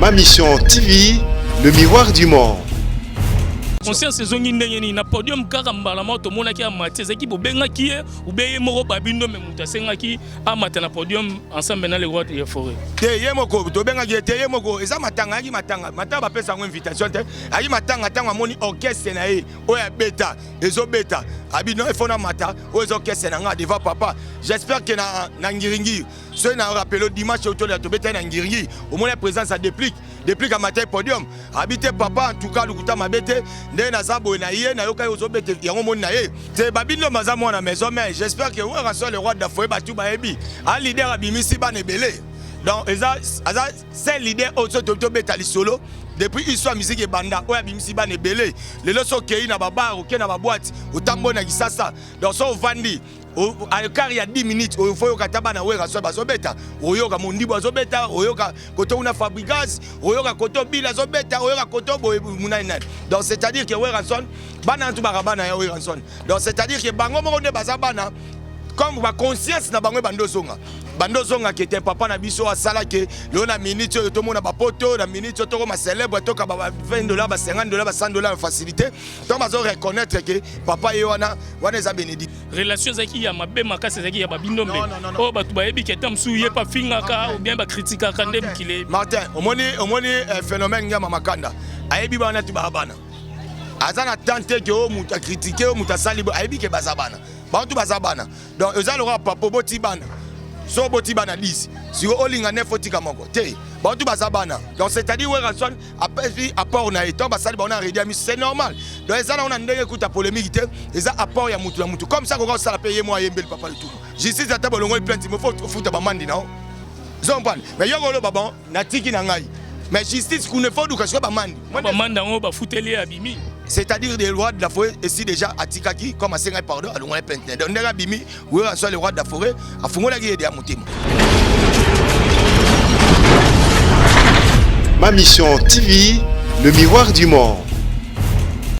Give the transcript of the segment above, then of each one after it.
Ma mission TV, le miroir du monde. Conscience saison ni na podium karambala moto mona ki amati zaki bobenga ki ou be moko babindo me mutasenga ki amata na podium ensemble na le roi de forêt. Te yemoko to benga te yemoko eza matanga aki matanga pesa ngo invitation te aki matanga tanga moni orchestre na e oya beta ezo beta abino efona mata ozo orchestre na nga devant papa. J'espère que na ngiringi ce na rappelé dimanche autour de to beta na ngiringi au moins la présence ça déplique à matin podium habiter papa en tout cas lukuta mabete nde na zabo na ye na yoka ozo bete yango moni na ye te babindo maza mwana maison mais j'espère que on rassure le roi d'Afrique batu ba ebi a leader abimisi ba nebele. Donc c'est l'idée autour de Betali solo depuis histoire musique et banda oya bimisi ba nebele le loso kei na baba oke na ba boîte otambo na kisasa donc so vandi à car il y a 10 minutes il faut que tabana wera so bazobeta oyoka mondibo azobeta oyoka koto una fabricage oyoka koto bila zobeta oyoka koto munana donc c'est à dire que weranson bana tu barabana ya weranson donc c'est à dire que bango mo ne bazabana comme ba conscience na bango bando zonga qui était papa na biso asala ke le na minute to mona ba poto na minute to ma célèbre to ka ba $20 ba $50 ba $100 facilité donc bazo reconnaître que papa yewana wana za bénédict relation zaki ya mabe makasi zaki ya babindo me o batu ba ebi ketam suye pa fingaka ou bien ba critique ka ndem kile Martin omoni phénomène ya mamakanda ayebi bana tu babana azana tante ke o muta critiquer o muta sali ayebi ke bazabana bantu bazabana donc ezalora papa botibana so botibana 10 si olinga 9 otika moko te bantu bazabana donc c'est-à-dire weranson après apport na eto basali ba on a rédiami c'est normal donc ezana on a ndenge kuta polémique te eza apport ya mutu comme ça ko sala payer moi yembel papa le tout justice ata bolongo plainte me faut futa ba mandi na zompan mais yoko lo babon na tiki na ngai mais justice ku ne faut du ka ba mandi ba manda ngo ba futeli abimi. C'est-à-dire des lois de la forêt ici déjà à Tikaki comme à Sengai pardon à l'onglet Pente. Donc on a bimi où soit les rois de la forêt à Fungola qui est à Moutim. Ma mission TV, le miroir du monde.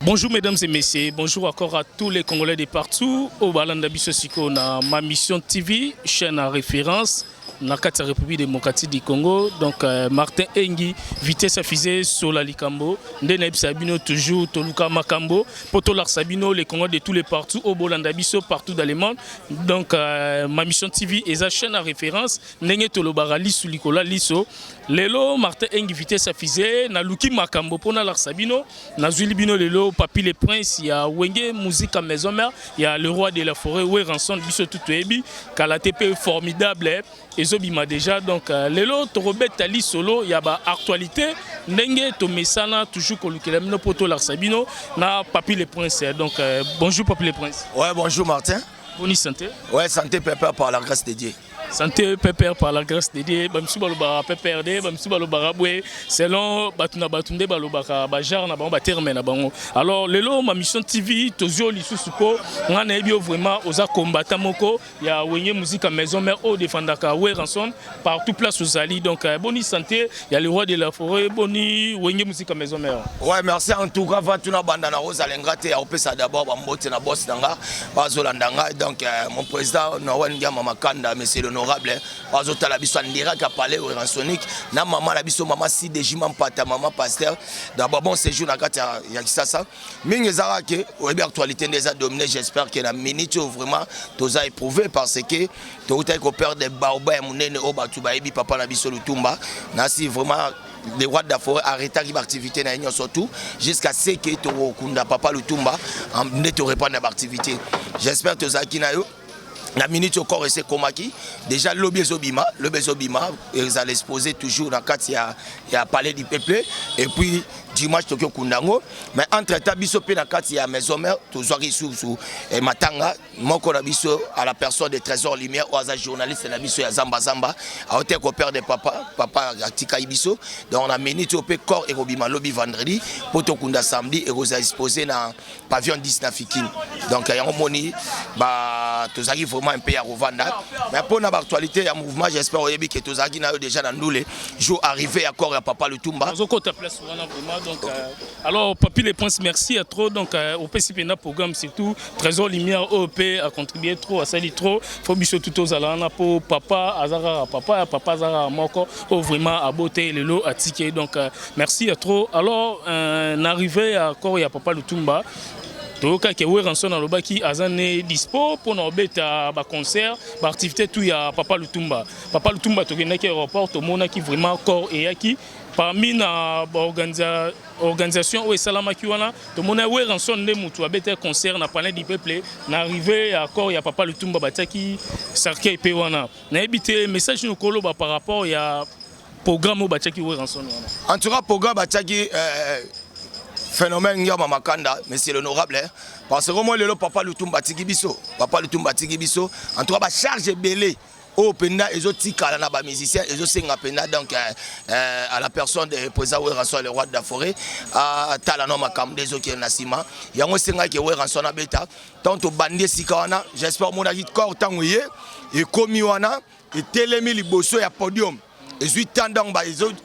Bonjour mesdames et messieurs, bonjour encore à tous les Congolais de partout. Au Balanda Bissosiko na Ma Mission TV, chaîne à référence. Dans la République démocratique du Congo, donc Martin Engi, vitesse affisée sur la Likambo, Ndeneb Sabino toujours, Toluka Makambo, Potolar Sabino, les Congolais de tous les partout, au Bolanda Bisso, partout dans le monde. Donc Ma Mission TV est la chaîne à référence, Nenge Tolobara Lisso Likola Lisso, Lelo Martin Engi, vitesse affisée, Naluki Makambo, Ponalar Sabino, Nazulibino Lelo, Papi les Princes, il y a Wenge, musique à maison mère, il y a le roi de la forêt, Weranson, Bisso Tutuebi, Kalatepe formidable. Et Zobima déjà donc lelo torobet tali solo y a ba actualité ndenge to mesana toujours kolukela no poto la Sabino na Papi les Princes donc bonjour Papi les Princes. Ouais bonjour Martin. Bonne santé. Ouais santé pépère par la grâce de Dieu. Santé pépère par la grâce de Dieu bamsu balobara pépère de bamsu balobara bwe selon batuna batunde balobaka ba jar na bango ba terme na bango. Alors lelo Ma Mission TV tozio lisusuko ngana ebio vraiment oza combattant moko ya wenye musique à maison mère au défendaka weranson partout place aux ali donc boni santé il y a le roi de la forêt boni wenye musique à maison mère. Ouais merci en tout cas vatuna banda na rosalenga te opesa d'abord ba mbote na boss nanga bazolandanga donc mon président Nowen Ngama Makanda monsieur honorable bazotala biso ndira ka parler Weransonique na maman la biso maman si de jima mpata maman pasteur d'abord bon séjour na kata ya kisasa mingi zara ke obi actualité des dominé j'espère que la minute vraiment toza éprouvé parce que tout est ko perdre des baoba munene o batu ba ebi papa na biso lutumba na si vraiment les rois de la forêt arrêtent l'activité na surtout jusqu'à ce que to kunda papa lutumba en ne te répondre à l'activité j'espère que ça qui na yo la minute au corps c'est komaki déjà l'obésobima ils allaient exposer toujours dans quatre il y a palais du peuple et puis dimanche Tokyo Kundango mais entre temps biso pe na quatre il y a maison mère toujours sous et matanga moko na biso à la personne de Trésor Lumière ou à journaliste na biso ya Zamba a été copain de papa atika biso donc on a minute au pe corps et obima lobby vendredi poto kunda samedi et vous a exposé na pavillon 10 na Fikine donc y a moni ba tozaki vraiment un peu à revendre. Mais pour l'actualité, il y a un mouvement, j'espère que tozaki na déjà dans nous les jours arrivés à corps à Papa Lutumba. Alors, Papi les Princes, merci à trop. Donc, au PCPNA programme, surtout, Trésor Lumière OP a contribué trop, à salir trop. Faut biso tout aux alana pour Papa Azara, Papa Azara Moko, vraiment à beauté le lot à ticket. Donc, merci à trop. Alors, arrivé à corps à Papa Lutumba. Toka ke we ranson aloba ki azane dispo pour na beta ba concert ba activité tout ya Papa Lutumba to gena ke aéroport to mona ki vraiment corps et yaki parmi na organisation ou salama ki wana to mona we ranson de mutu beta concert na palais du peuple na arrivé à corps ya Papa Lutumba bataki sarkei pe wana na ebité message no kolo ba par rapport ya programme bataki we ranson wana en tout cas programme bataki phénomène Ngama Makanda, monsieur l'honorable, parce que moi le Papa Lutumba Tigibiso, en tout cas charge belé au pena et autres tika na ba musicien et autres singa pena donc à la personne de président Weranson le roi de la forêt à talano makam des autres nasima yango singa ke Weranson na beta tant au bandé sikawana j'espère mon agit corps tanguye et komi wana et telemi liboso ya podium. Et je suis tendance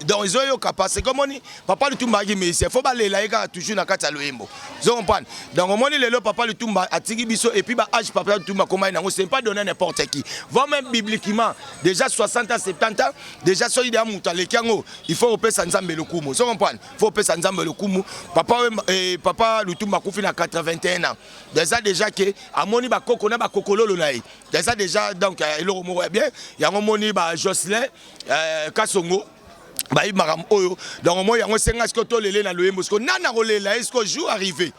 dans les oeufs capable c'est comme on dit Papa Lutumba qui mais il faut baler là toujours na kata loembo vous comprenez donc on dit le Papa Lutumba a tigi biso et puis ba âge Papa Lutumba comment il c'est pas donner n'importe qui va même bibliquement déjà 60 ans 70 ans déjà so il a muta le kango il faut opé sanzambe le kumu vous comprenez faut opé sanzambe le kumu Papa Lutumba kufi na 81 ans déjà que amoni ba koko na ba kokololo na déjà donc il est bien il y a moni ba Jocelyn Kasongo baï maram oyo donc moi yango senga siko to lele na loyembo siko nana rolela est-ce que jour arrivé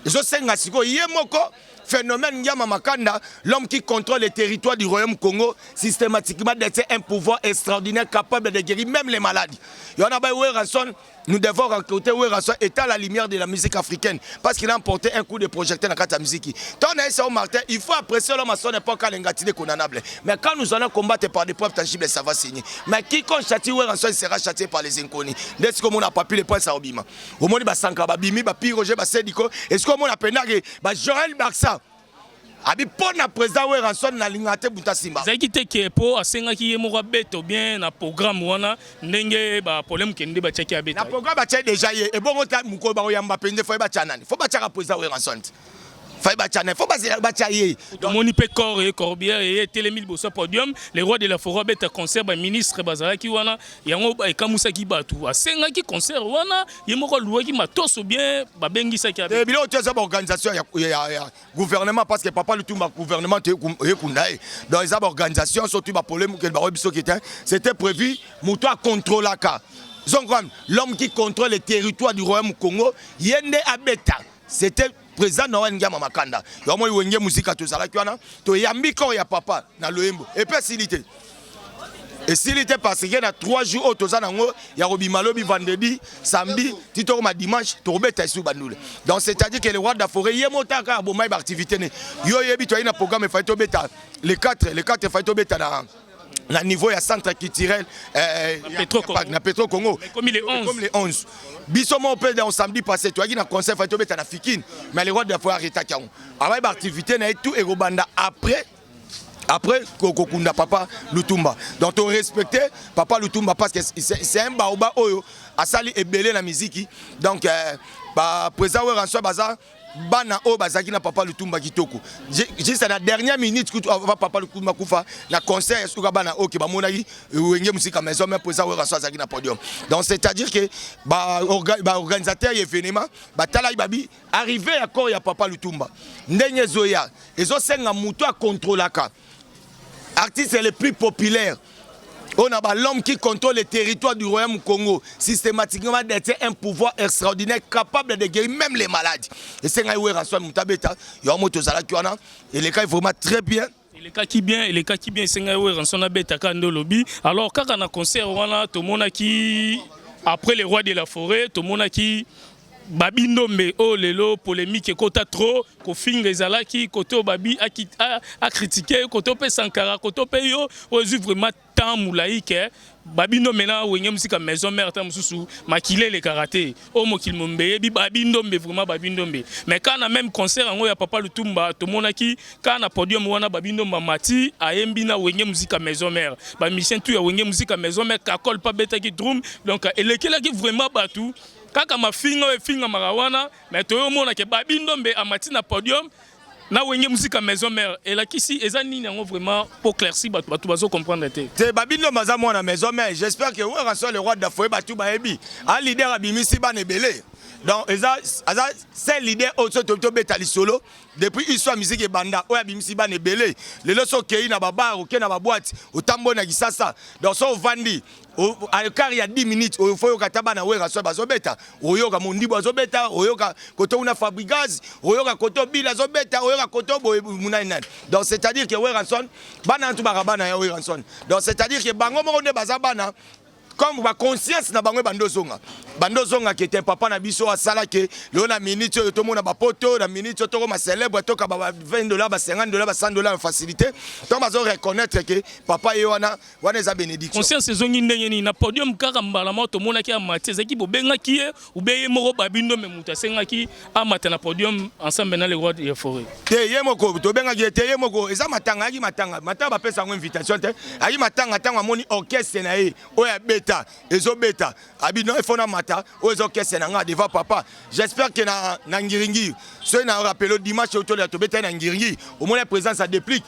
zo senga siko yemoko phénomène Ngama Makanda, l'homme qui contrôle les territoires du royaume Congo, systématiquement d'être un pouvoir extraordinaire capable de guérir même les maladies. Il y en a Weranson, nous devons rencontrer Weranson étant la lumière de la musique africaine parce qu'il a emporté un coup de projecteur dans la musique. Tant on Martin, il faut apprécier l'homme à son époque à l'engatine condamnable. Mais quand nous allons combattre par des preuves tangibles, ça va signer. Mais quiconque châtie Weranson sera châtié par les inconnus. Dès qu'on n'a pas pu les points à Obima. Au moins, Sanka, Bimi, Roger, Sediko, est-ce qu'on a peine Joël Barça abi pona président Weranson na lingate buta simba zaki teke po asenga ki yemo beto bien na programme wana ndenge ba problème kende ba tchaki abeta na programme ba tchaki déjà ye e bongo ta muko ba yamba pende fo ba tchanani fo ba tchaka président Weranson fo ba tchanani fo ba tchaye moni pe corps et corbière et télémil bosso podium les rois de la forêt beta concert ba ministre bazala ki wana yango ba ekamusa ki batu asenga ki concert wana yemo ko luwa ki matoso bien ba bengisa ki abeta bilo to za organisation ya gouvernement parce que Papa Lutumba gouvernement te kundae dans les organisations surtout ba problème que ba biso qui était c'était prévu muto contrôle ka l'homme qui contrôle les territoires du royaume Congo yende abeta c'était président Noël Ngama Makanda yomo wenge musique to sala kiwana to yambi ko ya papa na loembo et facilité. Et s'il était passé qu'il y a 3 jours au Tozanango, il y a Robimalobi vendredi, samedi, Titoroma dimanche, Torbeta sous Bandoule. Donc c'est-à-dire que le roi de la forêt, il y a un bon activité. Il y a un programme Faito Beta, les 4 Faito Beta na niveau ya centre culturel na Petro Congo comme les 11 bisomo pe dans samedi passé tu as dit na concert Faito Beta na Fikine mais le roi de la forêt arrêta kiango avec activité na tout et Robanda après Kokunda Papa Lutumba. Donc on respectait Papa Lutumba parce que c'est un baoba oyo asali ebelé la musique. Donc président Weranson baza bana o bazaki na Papa Lutumba kitoko. Juste à la dernière minute que Papa Lutumba kufa na concert sur bana o ki ba monaki wenge musique à maison mais président Weranson azaki na podium. Donc c'est-à-dire que organisateur événement tala babi arrivé à corps ya Papa Lutumba. Ndenge zoya ezo senga muto a contrôlaka. Artiste le plus populaire. On a l'homme qui contrôle les territoires du royaume Congo, systématiquement d'être un pouvoir extraordinaire capable de guérir même les maladies. Et c'est un Weranson Mutabeta, il y a un moto Zalakiwana, et les cas est vraiment très bien. Les cas qui bien, c'est un Weranson Abeta Kando Lobby. Alors, quand on a concert, tout le monde qui, après les rois de la forêt, tout le monde qui Babi Ndombe oh lelo polémique kota trop ko finga ezalaki koto babi a critiquer koto pe Sankara koto pe yo ozu vraiment tant moulaïque Babi Ndombe na wenge musika maison mère ta mususu makile le karaté o mokil mombe bi Babi Ndombe vraiment Babi Ndombe mais quand on a même concert ngo ya Papa Lutumba to monaki quand na podium wana Babi Ndombe mati ayembi na wenge musika maison mère ba mission tout ya wenge musika maison mère kakol pa betaki drum donc elekela ki vraiment batu kaka mafinga finga marawana mais to mona ke Babi Ndombe amati na podium na wenge musika maison mère et la kisi ezani nango vraiment pour clairci batu bazo comprendre té te Babi Ndombe maza mona maison mère j'espère que on reçoit le roi d'Afrique batu ba ebi a leader abimisi ba nebele donc c'est leader auto to betali solo depuis histoire musique et banda o abimisi ba nebele le loso kei na baba o ke na ba boîte o tambo na kisasa donc so vandi à il y a 10 minutes il faut que tabana wera so bazobeta oyoka mondibo azobeta oyoka koto una fabricaz oyoka koto bila zobeta oyoka koto munainan donc c'est à dire que weranson bana ntu barabana ya weranson donc c'est à dire que bango mo ne bazabana comme ba conscience na bango bandozonga qui était papa na biso asala ke le na minute to mona ba poto na minute to ma célèbre to ka ba $20 ba $50 ba $100 facilité to bazo reconnaître que papa yoana wana za bénédiction conscience zongi ndenge ni na podium kaka mbala moto mona ki amati zaki bobenga ki ou beye moko Babi Ndombe muta senga ki amata na podium ensemble na le roi de forêt te yemoko to benga ki te yemoko eza matanga ki matanga ba pesa ngo invitation te ayi matanga tanga moni orchestre na ye oya beta ezo beta abi non il faut na mata ozo orchestre na nga devant papa j'espère que na ngiringi so na rappelo dimanche autour de to beta na ngiringi au moins la présence ça déplique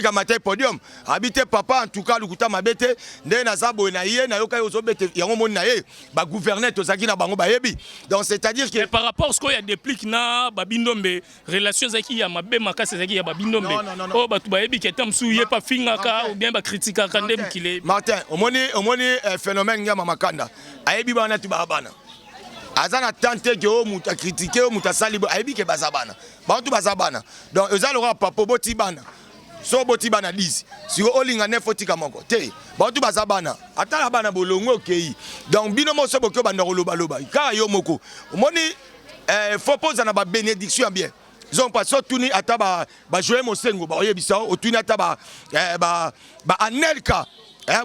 à matin podium habiter papa en tout cas lukuta mabete nde na zabo na ye na yoka ozo beta yango moni na ye ba gouverner to zaki na bango ba yebi donc c'est à dire que par rapport ce qu'il y a déplique na Babi Ndombe relation zaki ya mabe makase zaki ya Babi Ndombe oh batu ba yebi ketam su ye pa finga ka ou bien ba critique ka ndem kile Martin au moni phénomène ngama makanda ayebi bana tu bana azana tante que o muta critiquer o muta salibo ayebi ke bazabana bantu bazabana donc ezalora papo boti bana so boti bana 10 si o linga ne fotika moko te bantu bazabana atala bana bolongo okei donc bino mo so bokyo banda loba loba ka yo moko omoni faut poser na ba bénédiction bien ils ont pas surtout ni ataba ba jouer mosengo ba oyebisa o tuni ataba anelka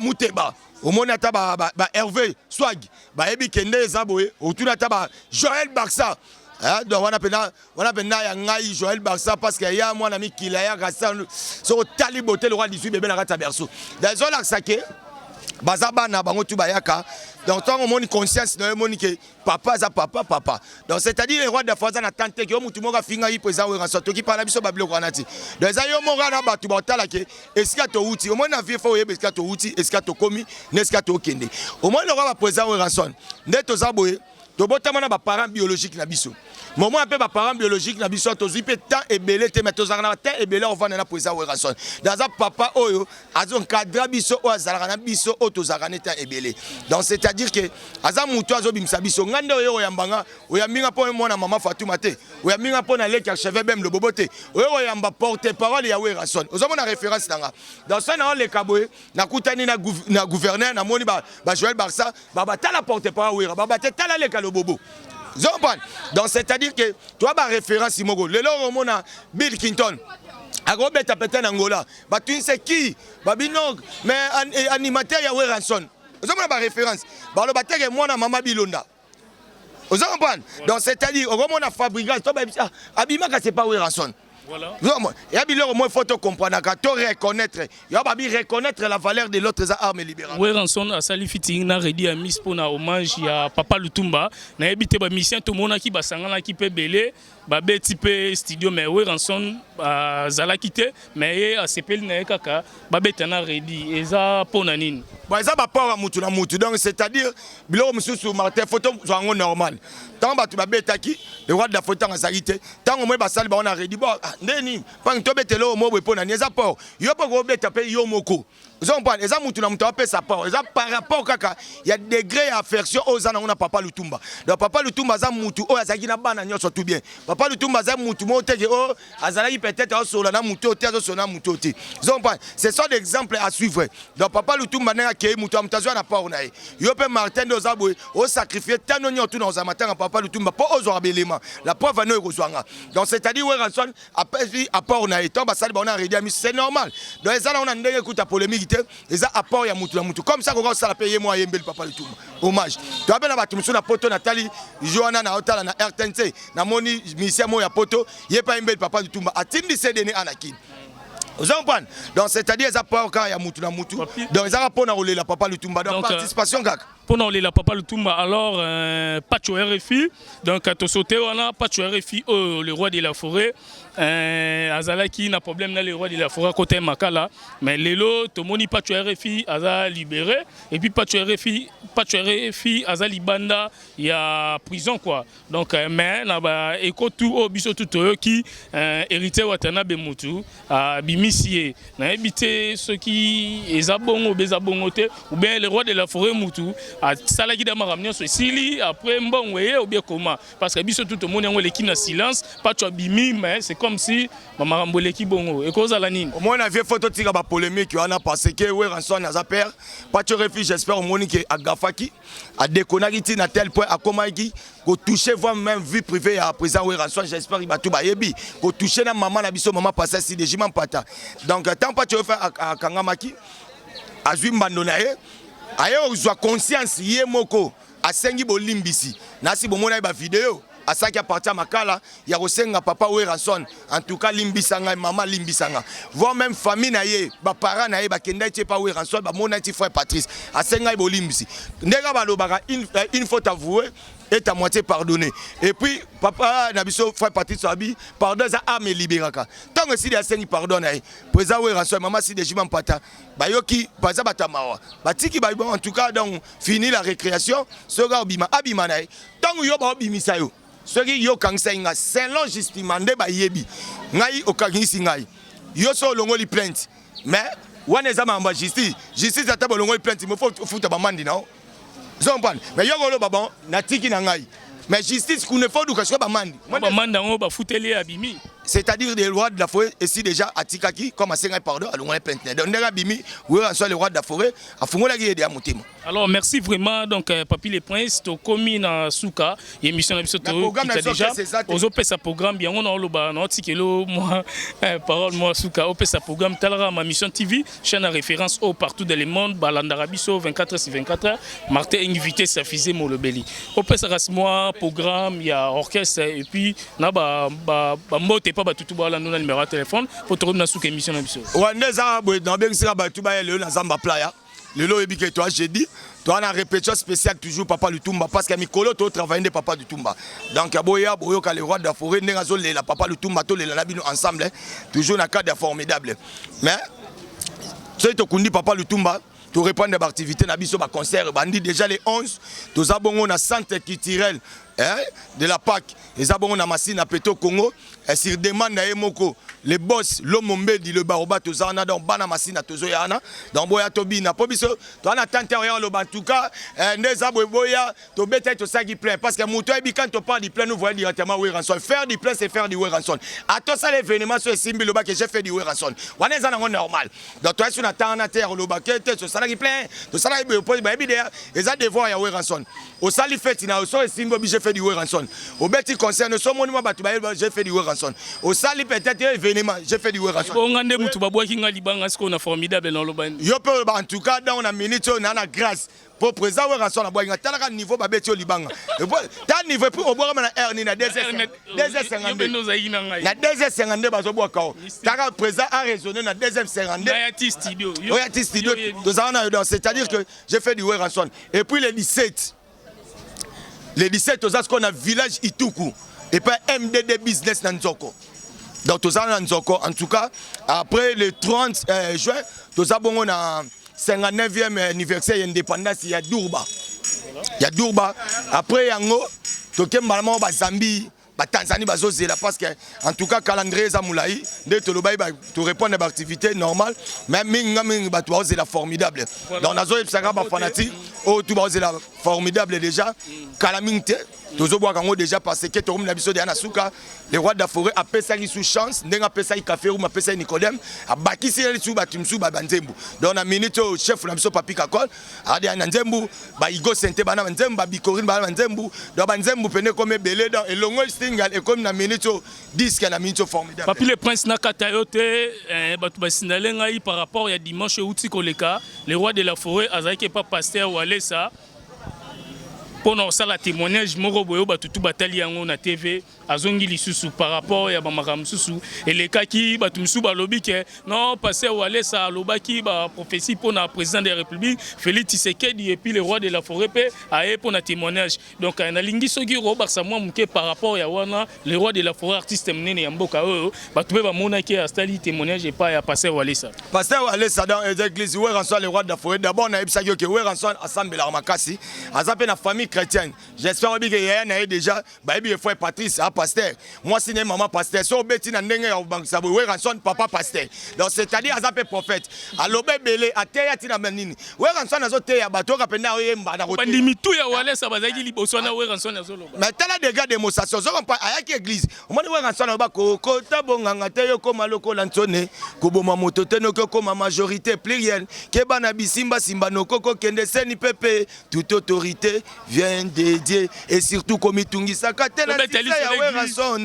muteba omona ta ba Hervé Swag ba ebi kende zaboye otuna ta ba Joël Barça donc wana pena ya ngai Joël Barça parce que ya mwana mikila ya kasa so talibote le roi 18 bébé na kata berceau désolé sake bazabana bango tu bayaka donc tant on moni conscience na moni que papa za papa donc c'est à dire les rois de Faza na tante que mutu moka finga yi présent we ranso to ki parla biso bablo ko anati donc za yo moka na batu batala ke eska to uti au moins na vie fo yebe eska to uti eska to komi neska to kende au moins le roi va présent we ranso nde to za boye to botama na ba parents biologiques na biso moment un peu ba parents biologiques na biso to zipe temps ebele te mais to za na temps ebele on va na présent we ranso dans za papa oyo azon cadre biso o azala na biso o to za na temps ebele donc c'est à dire que aza mutu azo bimsa biso ngande oyo yambanga oyambinga po mona mama Fatouma te oyambinga po na leki archevêque bem le bobote oyo yamba porte parole ya we ranso ozomona référence nanga dans ça na le kaboye na kutani na gouverneur na moni ba Joël Barça ba tala porte parole we ba tala le le bobo donc c'est-à-dire que toi ba référence imogo le loro mona Bill Clinton agobeta peut-être Angola ba tu sais qui babino mais animateur ya we ranson ozomona ba référence ba lo bateke mwana mama Bilonda ozomona donc c'est-à-dire ozomona fabricant toi ba abimaka c'est pas we ranson voilà. Il y a bien au faut comprendre que reconnaître, il y a bien reconnaître la valeur de l'autre arme libérale. Oui, rançon à Salifiting na redi à Miss pour na hommage à Papa Lutumba. Na ebité ba mission tout monde qui basangana qui peut belé, ba type studio mais oui rançon zala quitté mais à CPL na kaka ba betana redi eza ponanine. Ba eza ba pora mutu na mutu donc c'est-à-dire bilo mususu Martin photo zo normal. Tant ba tu ba betaki le roi de la photo en salité. Tant au moins ba sali ba on a redi bon ndeni pang to betelo mo bo ponani eza por. Yo po go beta pe yo moko. Vous comprenez? Les amoutous n'ont pas sa part. Par rapport à il y a des degrés d'affection aux ans on a papa Lutumba. Donc papa Lutumba za moutou oh azaki na bana nyonso tout bien. Papa Lutumba za moutou mo teke oh azalaki peut-être au solo na moutou te zo na moutou te. Vous comprenez? C'est ça d'exemple à suivre. Donc papa Lutumba na ke moutou amtazo na part na ye. Yo pe Martin de Zaboué au sacrifier tano nyoto na ozamata papa Lutumba pour ozo abelema. La preuve no ekozwanga. Donc c'est-à-dire ouais ranson à part na ye. Tant basali ba on a réduit c'est normal. Donc ça on a ndenge écoute polémique. Les apports ya mutu la mutu comme ça qu'on ça payer moi yembel papa le tout hommage tu as bien battu musu na poto Nathalie Johanna na hotala na RTNC na moni mission mo ya poto yé pas yembel papa du tout atindi cdn anakin vous comprenez donc c'est-à-dire les apports quand ya mutu la mutu donc ils rapport na rouler la papa le tumba donc participation gak pour nous la papa le tumba alors Pacho RFI donc à sauté on a Pacho RFI le roi de la forêt azalaki na problème na le roi de la forêt côté Makala mais lelo to moni Pacho RFI aza libéré et puis Pacho RFI aza libanda il y a prison quoi donc mais na ba eko tout au biso tout qui hérité watana bemutu a bimisie na ebité ceux qui ezabongo bezabongote ou bien le roi de la forêt mutu a salaki da maramnia so sili après mbongwe ou bien comment parce que biso tout monde ngo leki na silence Pacho bimi mais c'est comme si maman ramboleki bongo et cause à la nine au moins on a vu photo tira ba polémique on a passé que ouais ranson à père Pacho RFI j'espère au moins que agafaki a déconagiti na tel point à komaki ko toucher voir même vie privée à présent ouais ranson j'espère il va tout ba yebi ko toucher na maman na biso maman passer si déjà même pata donc tant Pacho RFI à kangamaki a zui mbandonaye aye ozwa conscience ye moko asengi bolimbisi nasi bomona ba vidéo asaki à partir makala ya kosenga papa we ranson en tout cas limbisanga maman limbisanga voir même famille na ye ba parents na ye ba kenda tie pa we ranson ba mona ti frère Patrice asenga bolimbisi ndeka balobaka une faute avouée est à moitié pardonné et puis papa nabiso frère Patrice abi pardon za ame libéraka tant que si des asengi pardonne président we ranson maman si des jimam pata bayoki baza batamawa batiki ba en tout cas donc fini la récréation soga obima abima na tant yo ba obimisa yo ceux qui yo kangsenga selon justement nde ba yebi ngai okangisi ngai yo so longo li plainte mais wana za mamba justice ata bolongo li plainte me faut futa ba mandi na zompan mais yo golo babon na tiki na ngai mais justice qu'on ne faut du kashwa ba mandi ngo ba futeli abimi c'est-à-dire des lois de la forêt ici déjà à Tikaki comme à Sengai pardon à longo li plainte donc ndega bimi oui en soit les rois de la forêt a fungola gi de amutema. Alors merci vraiment donc Papi les Princes to komi na suka émission na biso to déjà aux opesa programme bien on a loba na tikelo moi parole moi suka opesa programme talara ma mission TV chaîne à référence au partout dans le monde balanda rabiso 24/24 Martin invité sa fusée molobeli opesa rasmo programme il y a orchestre et puis na ba mbote pas ba tutu ba la no numéro de téléphone pour te na suka émission na biso wandeza bo na bengisa ba tuba le na zamba playa le lo ebike toi j'ai dit toi on a répétition spéciale toujours papa Lutumba parce que mikolo to travailler de papa Lutumba donc aboya boyo ka le roi de la forêt nengazo le la papa Lutumba to le la bino ensemble toujours na cadre formidable mais c'est to kundi papa Lutumba to répondre à l'activité na biso ba concert bandi déjà les 11 to zabongo na centre culturel de la PAC et zabongo na machine à Peto Congo et sur demande na emoko les boss l'omombedi le baroba to zana donc bana machine à tozo yana donc boya to bina po biso to na tante rien le en tout cas ndeza boya to beta to sagi plein parce que moto ebi quand on parle du plein nous voyons directement oui ranson faire du plein c'est faire du oui ranson à toi ça l'événement sur simbi le bas que j'ai fait du oui ranson wana za na normal donc toi sur na tana terre le bas que to sagi plein to sagi bo ba ebi der et ça devoir ya oui ranson au sali fête na so simbi j'ai fait du oui ranson au beti concerne so monument batu ba j'ai fait du oui ranson au sali peut-être événement j'ai fait du oui ranson on ngande mutu babwa kinga libanga ce qu'on a formidable dans le ban yo pe en tout cas dans on minute on a grâce pour présent oui ranson na boy ngata niveau ba beti libanga ta niveau pour au boire na r ni na 2h52 na 2h52 bazo boka ta présent a raisonné na 2h52 na yati studio yo yati studio c'est-à-dire que j'ai fait du oui ranson et puis le 17 aux qu'on a village Ituku et pas MDD business Nanzoko. Donc tous en Nzoko en tout cas après le 30 juin tous on a 59e anniversaire d'indépendance il y a Durba. Il y a Durba après yango to kembalama ba Zambie Tanzanie bazozela parce que en tout cas calendrier za moulaï de tolobai ba to répondre à activité normale mais minga ba to bazela formidable donc nazo epsaka ba fanatique o tout bazela formidable déjà kalaminte tozo bois kango déjà parce que to na biso de na suka le roi de la forêt a pesaki sous chance ndenga pesaki café ou ma pesaki Nicodème a bakisi le sous batimsu ba banzembu donc na minute chef na biso papi kakol a di na nzembu ba igo sente bana nzembu ba bikorine ba nzembu donc ba nzembu pene comme belé dans et longo single et comme na minute disque na minute formidable papi le prince na katayote batu ba sinale ngai par rapport ya dimanche outi koleka le roi de la forêt azaki pas pasteur Walesa pour nous ça la témoignage moko boyo batutu batali yango na TV azongi lisusu par rapport ya bamakamu susu et les cas qui batumsu balobi ke non passer Walesa lobaki ba prophétie pour na président de la République Félix Tshisekedi et puis le roi de la forêt pe aé pour na témoignage donc na lingi soki Robert Samuel muke par rapport ya wana le roi de la forêt artiste mnene ya mboka oyo batube ba mona ke astali témoignage et pas ya passer Walesa dans l'église où Ranson le roi de la forêt d'abord na ebisa que Ranson assemble la makasi azape na famille chrétienne. J'espère que y a déjà baby frère Patrice à pasteur. Moi c'est maman pasteur. So beti na ndenge ya bankisa we ranson papa pasteur. Donc c'est-à-dire azape prophète. Alobe belé ateya tina menini. We ranson azote ya bato kapenda oyemba na roté. Bandimi tout ya Walesa bazaki liboso na we ranson azolo. Mais tala des gars démonstration zo pas ayaki église. Omoni we ranson ba ko ta bonganga te yo ko maloko lansone. Ko boma moto te no ko ma majorité plurielle. Ke bana bisimba simba no koko kende seni pepe. Toute autorité vient dédié et surtout comme itungi sakate na ranson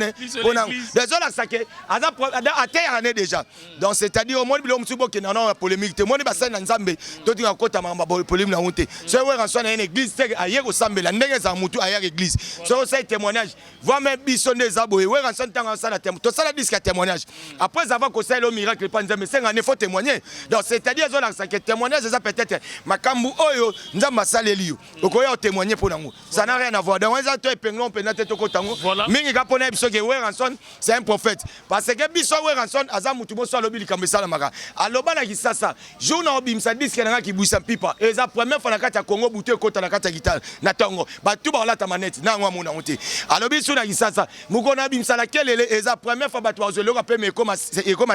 désolé saké aza ateya déjà donc c'est-à-dire au monde bilo msubo ke na polémique te moni basa na nzambe to tinga kota mamba polémique na honte so we ranson na une église te aye ko sambela ndenge za mutu aye église so ça témoignage voit même biso ne zabo we ranson tanga ça na témoignage to ça la disque témoignage après avoir ko ça le miracle pas nzambe c'est ngane faut témoigner donc c'est-à-dire zo la saké témoignage ça peut-être makambu oyo nzamba salelio okoya témoigner pour nango ça n'a rien à voir donc on a tout épinglé pénate to kotango mingi kapona biso ke we ranson c'est un prophète parce que biso we ranson aza mutu bo so lobi likambe sala maka aloba na kisasa jour na obimsa disque na ki buisa pipa et za première fois na kati ya Congo butu ekota na kati ya guitare na tongo batu ba lata manette na ngwa mona honte alobi so na kisasa muko na bimsa la kelele et za première fois batu bazolo ka pe me comme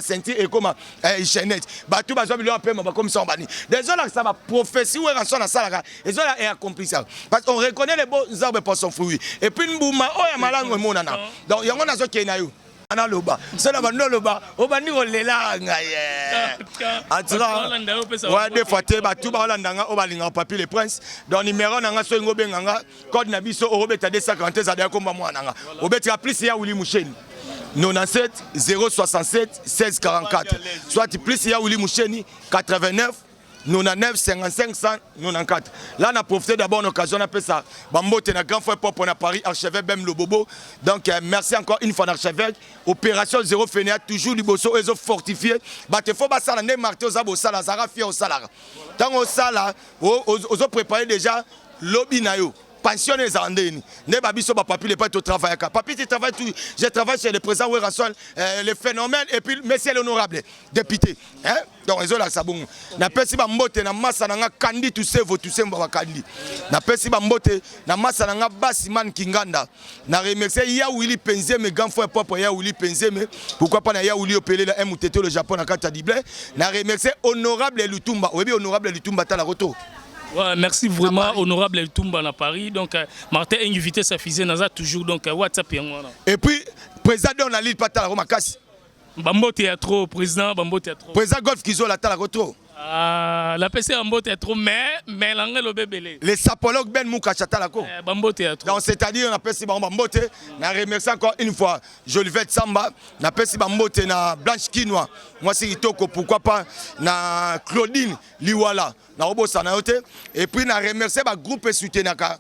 ceinture et comme chaînette batu bazo bi lo pe ma comme ça bani désolé ça va prophétie we ranson na sala et ça est accompli ça parce qu'on reconnaît les bons arbres pour son fruit et puis mbouma oya malango monana donc yango nazo kena yo ana loba c'est la bando loba obani olela ngaye atira wa de faté ba tout ba holandanga obalinga papi le prince donc numéro nanga so ngo benganga code na biso orobeta 240 za ko mwa nanga obetira plus ya Willy Moucheni 97 067 16 44 soit plus ya Willy Moucheni 89 99 55 194. Là, on a profité d'abord de l'occasion, on a fait ça. Bambote, na grand frère pop, on a Paris, archevêque Bem Lobobo. Donc, merci encore une fois d'archevêque. Opération Zéro Fénéa, toujours du bosso, ils ont fortifié. Il faut que ça, on ait marqué aux abos, ça, ça, au salaire. Tant au salaire, ils ont préparé déjà lobby nayo. Pensionné Zandeni. Ne babiso ba papi le pas au travail. Papi tu travailles tout. Je travaille chez le président Werrason, le phénomène et puis monsieur l'honorable député. Hein? Donc ils ont la sabon. Na pesi ba mbote na massa na nga kandi tu sevo tu semba ba kandi. Na pesi ba mbote na massa na nga basiman kinganda. Na remercier ya Willy Penzeme grand frère papa ya Willy Penzeme. Pourquoi pas na ya Willy opélé la MTT le Japon na kata dible. Na remercier honorable Lutumba. Oui honorable Lutumba ta la retour. Ouais, merci vraiment, honorable El Toumba à Paris. Donc, Martin a invité sa fille Naza toujours. Donc, WhatsApp. Et puis, président de la Lille Patala Romakas. Bambo Théâtre, président Bambo Théâtre. Président Golf Kizo la Tala Retour. La PC Bambo Théâtre, mais l'anglais le bébé. Les sapologues Ben Mouka Chatalako. Bambo Théâtre. Donc, c'est-à-dire, on appelle si Bambo Théâtre. On remercie encore une fois Jolivet Samba. On appelle si Bambo Théâtre na Blanche Quinoa. Moi, c'est Itoko, pourquoi pas na Claudine Liwala. Na Robo Sanaote. Et puis, on remercie le groupe Soutenaka.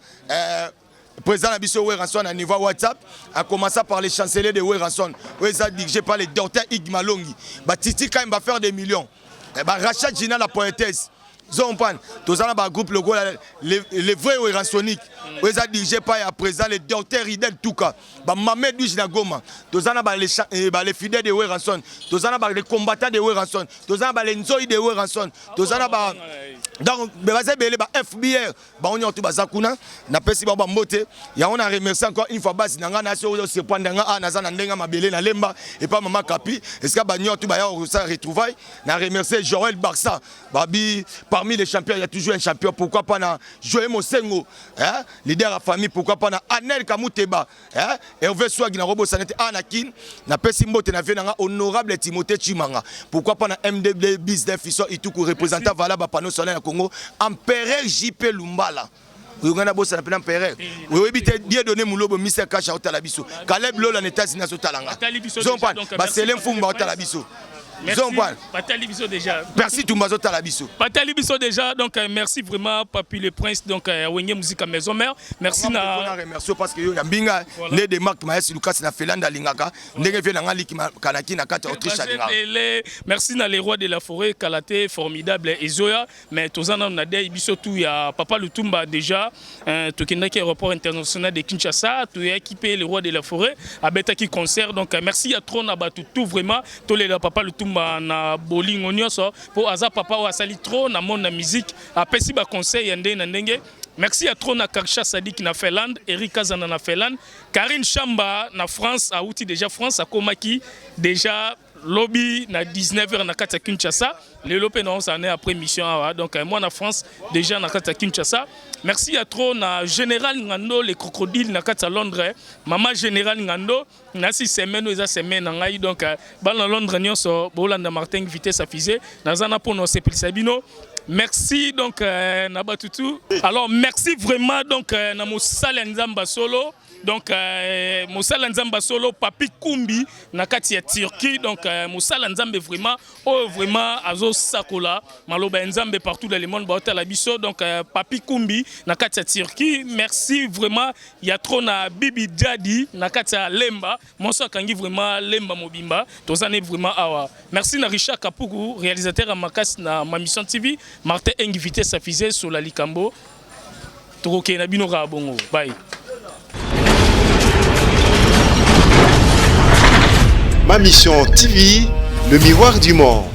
Président Abisso Werrason à niveau WhatsApp a commencé par les chanceliers de Werrason. Ils ont dirigé par le docteur Igmalongi. Titi quand il va faire des millions. Rachel Gina la poétesse. Zompan, tous les groupe logo les vrais Werrasoniques. Ils ont dirigé par le président le docteur Ridel Touka. Mamed Wijna Goma. Tous les fidèles de Werrason. Tous les combattants de Werrason. Tous les Nzoï de Werrason. Tous donc baza belé ba FBR ba on yotu bazakuna na pesi ba mbote ya on a remercié encore une fois basi nanga na so se pandanga a naza na ndenga mabele na lemba et pas maman Kapi est-ce que ba nyotu ba ya ça retrouvaille na remercier Joël Barça babi parmi les champions il y a toujours un champion pourquoi pas na Joël Mosengo hein leader de la famille pourquoi pas na Anel Kamuteba hein Hervé Swag na Robo Sanete Anakin na pesi mbote na venanga honorable Timothée Chimanga pourquoi pas na MDB business fiso ituku représentant valable panneau solaire Congo, Empereur JP Lumbala. Vous avez bossé na Empereur. Vous avez bien donné Moulobo Mister Kacha au Talabiso. Caleb Lola n'était pas au Talanga. Zompan, Baselem Fumba au Talabiso. Merci. Patali Bisso déjà. Merci tout Mazo Talabiso. Patali Bisso déjà. Donc merci vraiment Papi le Prince donc Wenge Musique à Maison Mère. Merci na. Merci parce que yo mbinga né de Marc Maes Lucas na Felanda Lingaka. Ndenge vient na ngali kanaki na kata Autriche Lingaka. Merci na les rois de la forêt Kalaté formidable Ezoya mais tozana na dé Bisso tout ya Papa Lutumba déjà tokendaki aéroport international de Kinshasa tu es équipé les rois de la forêt abetaki concert donc merci à trop na batu tout vraiment tous les Papa Lutumba na bolingo nyonso po aza papa wa sali trop na monde na musique apesi ba conseil ndenge na ndenge. Merci à trop na Karsha Sadik na Finlande, Eric Kazana na Finlande, Karine Chamba na France a outil déjà France a komaki déjà lobby na 19h na kata Kinshasa le lopé non ça après mission donc moi na France déjà na kata Kinshasa. Merci à trop na Général Ngando les crocodiles na kata Londres maman Général Ngando na 6 semaines eza semaine ngai donc ba na Londres nyonso bolanda Martin vitesse affiché na zana pour no sepel sabino. Merci donc Nabatutu. Alors merci vraiment donc na Mosala Nzamba solo donc Mosala Nzamba solo Papi Kumbi na kati ya Turquie donc Mosala Nzambe vraiment vraiment azo sakola maloba Nzambe partout dans le monde ba la biso donc Papi Kumbi na kati ya Turquie. Merci vraiment ya trop na Bibi Daddy na kati ya Lemba monso kangi vraiment Lemba mobimba tozane vraiment awa. Merci na Richard Kapugu réalisateur à Makas na ma mission TV. Martin invité sa fusée sur la Likambo. Toroke na bino ka bongo. Bye. Ma mission TV, le miroir du monde.